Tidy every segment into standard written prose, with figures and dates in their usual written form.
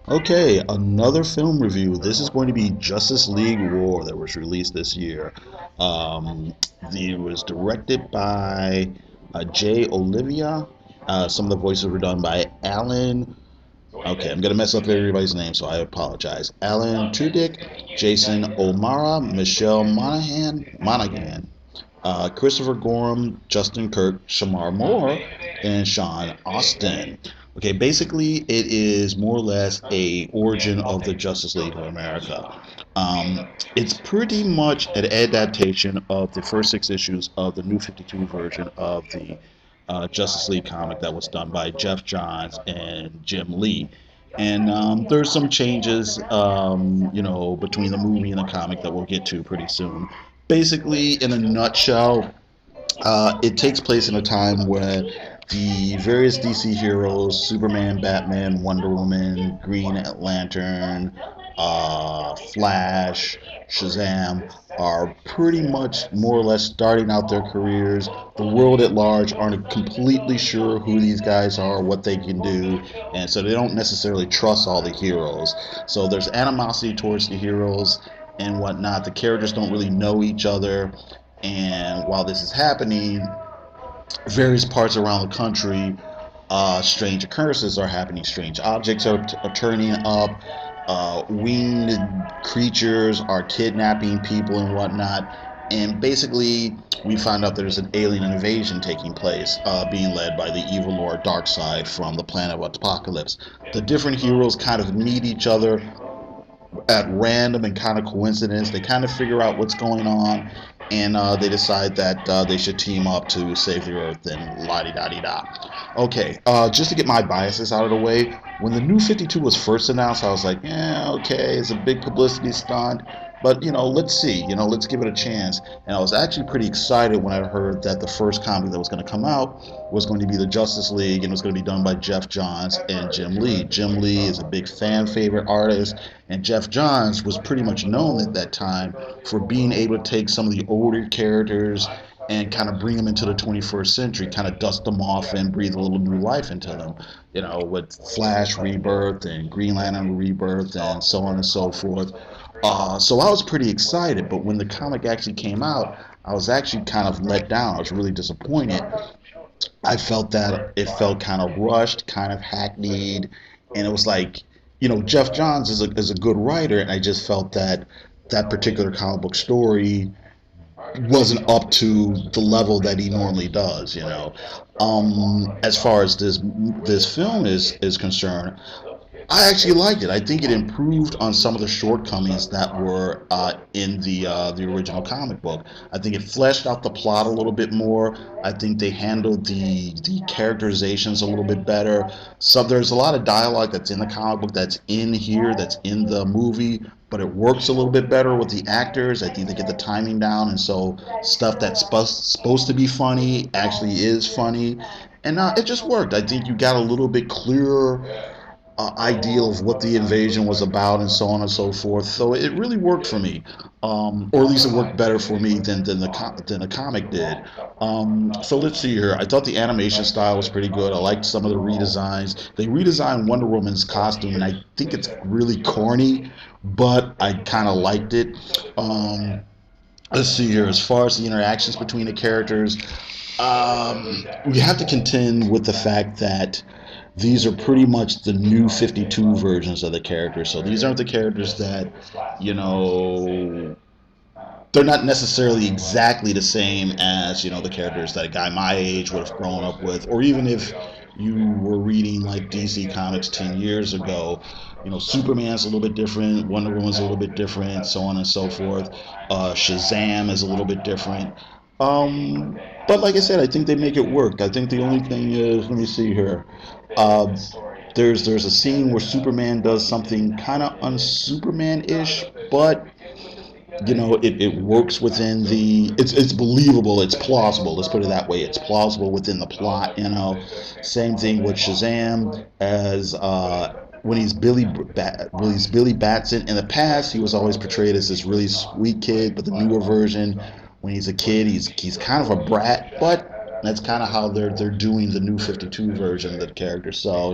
Okay, another film review. This is going to be Justice League War that was released this year. Um, it was directed by Jay Olivia. Some of the voices were done by Alan. Okay, I'm gonna mess up everybody's name, so I apologize. Alan Tudyk, Jason O'Mara, Michelle Monaghan, Christopher Gorham, Justin Kirk, Shamar Moore, and Sean Austin. Okay, basically, it is more or less a origin of the Justice League of America. It's pretty much an adaptation of the first six issues of the New 52 version of the Justice League comic that was done by Jeff Johns and Jim Lee. And there's some changes, between the movie and the comic that we'll get to pretty soon. Basically, in a nutshell, it takes place in a time where the various DC heroes, Superman, Batman, Wonder Woman, Green Lantern, Flash, Shazam, are pretty much more or less starting out their careers. The world at large aren't completely sure who these guys are, what they can do, and so they don't necessarily trust all the heroes. So there's animosity towards the heroes and whatnot. The characters don't really know each other, and while this is happening, various parts around the country, strange occurrences are happening. Strange objects are turning up. Winged creatures are kidnapping people and whatnot. And basically, we find out there's an alien invasion taking place, being led by the evil Lord Darkseid from the planet of Apocalypse. The different heroes kind of meet each other at random and kind of coincidence. They kind of figure out what's going on, and they decide that they should team up to save the Earth and la di da di da. Okay, just to get my biases out of the way, when the New 52 was first announced, I was like, yeah, okay, it's a big publicity stunt. But let's see. Let's give it a chance. And I was actually pretty excited when I heard that the first comic that was going to come out was going to be the Justice League, and it was going to be done by Jeff Johns and Jim Lee. Jim Lee is a big fan favorite artist, and Jeff Johns was pretty much known at that time for being able to take some of the older characters and kind of bring them into the 21st century, kind of dust them off and breathe a little new life into them. With Flash Rebirth and Green Lantern Rebirth and so on and so forth. So I was pretty excited, but when the comic actually came out, I was actually kind of let down. I was really disappointed. I felt that it felt kind of rushed, kind of hackneyed, and it was like, Jeff Johns is a good writer, and I just felt that that particular comic book story wasn't up to the level that he normally does. As far as this film is concerned, I actually liked it. I think it improved on some of the shortcomings that were in the original comic book. I think it fleshed out the plot a little bit more. I think they handled the characterizations a little bit better. So there's a lot of dialogue that's in the comic book that's in here, that's in the movie, but it works a little bit better with the actors. I think they get the timing down, and so stuff that's supposed to be funny actually is funny, and it just worked. I think you got a little bit clearer ideal of what the invasion was about and so on and so forth. So it really worked for me, or at least it worked better for me than the comic did. So let's see here. I thought the animation style was pretty good. I liked some of the redesigns. They redesigned Wonder Woman's costume, and I think it's really corny, but I kind of liked it. Let's see here. As far as the interactions between the characters, we have to contend with the fact that these are pretty much the new 52 versions of the characters. So these aren't the characters that, they're not necessarily exactly the same as, the characters that a guy my age would have grown up with. Or even if you were reading like DC Comics 10 years ago, Superman's a little bit different, Wonder Woman's a little bit different, so on and so forth. Shazam is a little bit different. But like I said, I think they make it work. I think the only thing is, let me see here. Uh, there's a scene where Superman does something kind of un-Superman-ish, but it works within it's believable, it's plausible. Let's put it that way. It's plausible within the plot. Same thing with Shazam as when he's Billy Batson. In the past, he was always portrayed as this really sweet kid, but the newer version, when he's a kid, he's kind of a brat, but that's kind of how they're doing the new 52 version of the character. So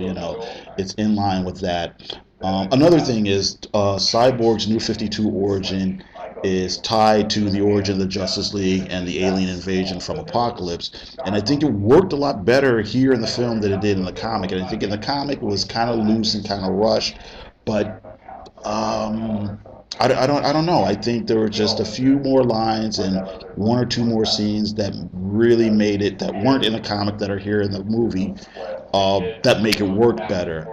it's in line with that. Another thing is Cyborg's New 52 origin is tied to the origin of the Justice League and the alien invasion from Apocalypse. And I think it worked a lot better here in the film than it did in the comic. And I think in the comic it was kind of loose and kind of rushed. But I don't know. I think there were just a few more lines and one or two more scenes that really made it, that weren't in the comic that are here in the movie, that make it work better.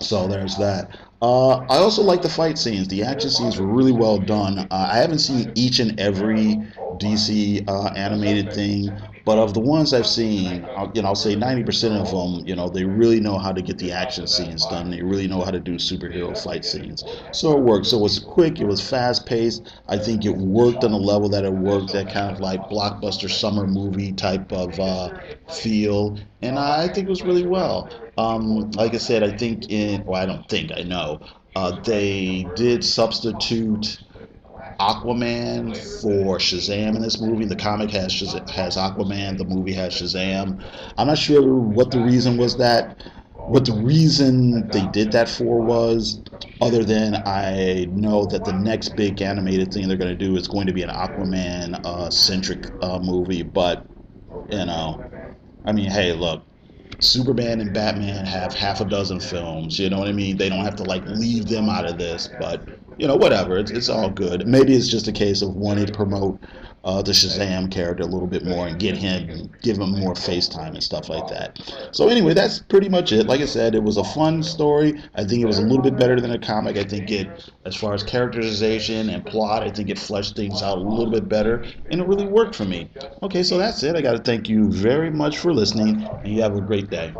So there's that. I also like the fight scenes. The action scenes were really well done. I haven't seen each and every DC animated thing, but of the ones I've seen, I'll say 90% of them, they really know how to get the action scenes done. They really know how to do superhero fight scenes. So it worked. So it was quick. It was fast paced. I think it worked on the level that it worked. That kind of like blockbuster summer movie type of feel, and I think it was really well. Like I said, I think well, I don't think, I know, they did substitute Aquaman for Shazam in this movie. The comic has Aquaman, the movie has Shazam. I'm not sure what the reason they did that for was, other than I know that the next big animated thing they're going to do is going to be an Aquaman centric movie. But you know, I mean, hey, look, Superman and Batman have half a dozen films. You know what I mean? They don't have to like leave them out of this, but whatever. It's all good. Maybe it's just a case of wanting to promote the Shazam character a little bit more and give him more face time and stuff like that. So anyway, that's pretty much it. Like I said, it was a fun story. I think it was a little bit better than a comic. I think as far as characterization and plot, I think it fleshed things out a little bit better, and it really worked for me. Okay, so that's it. I got to thank you very much for listening, and you have a great day.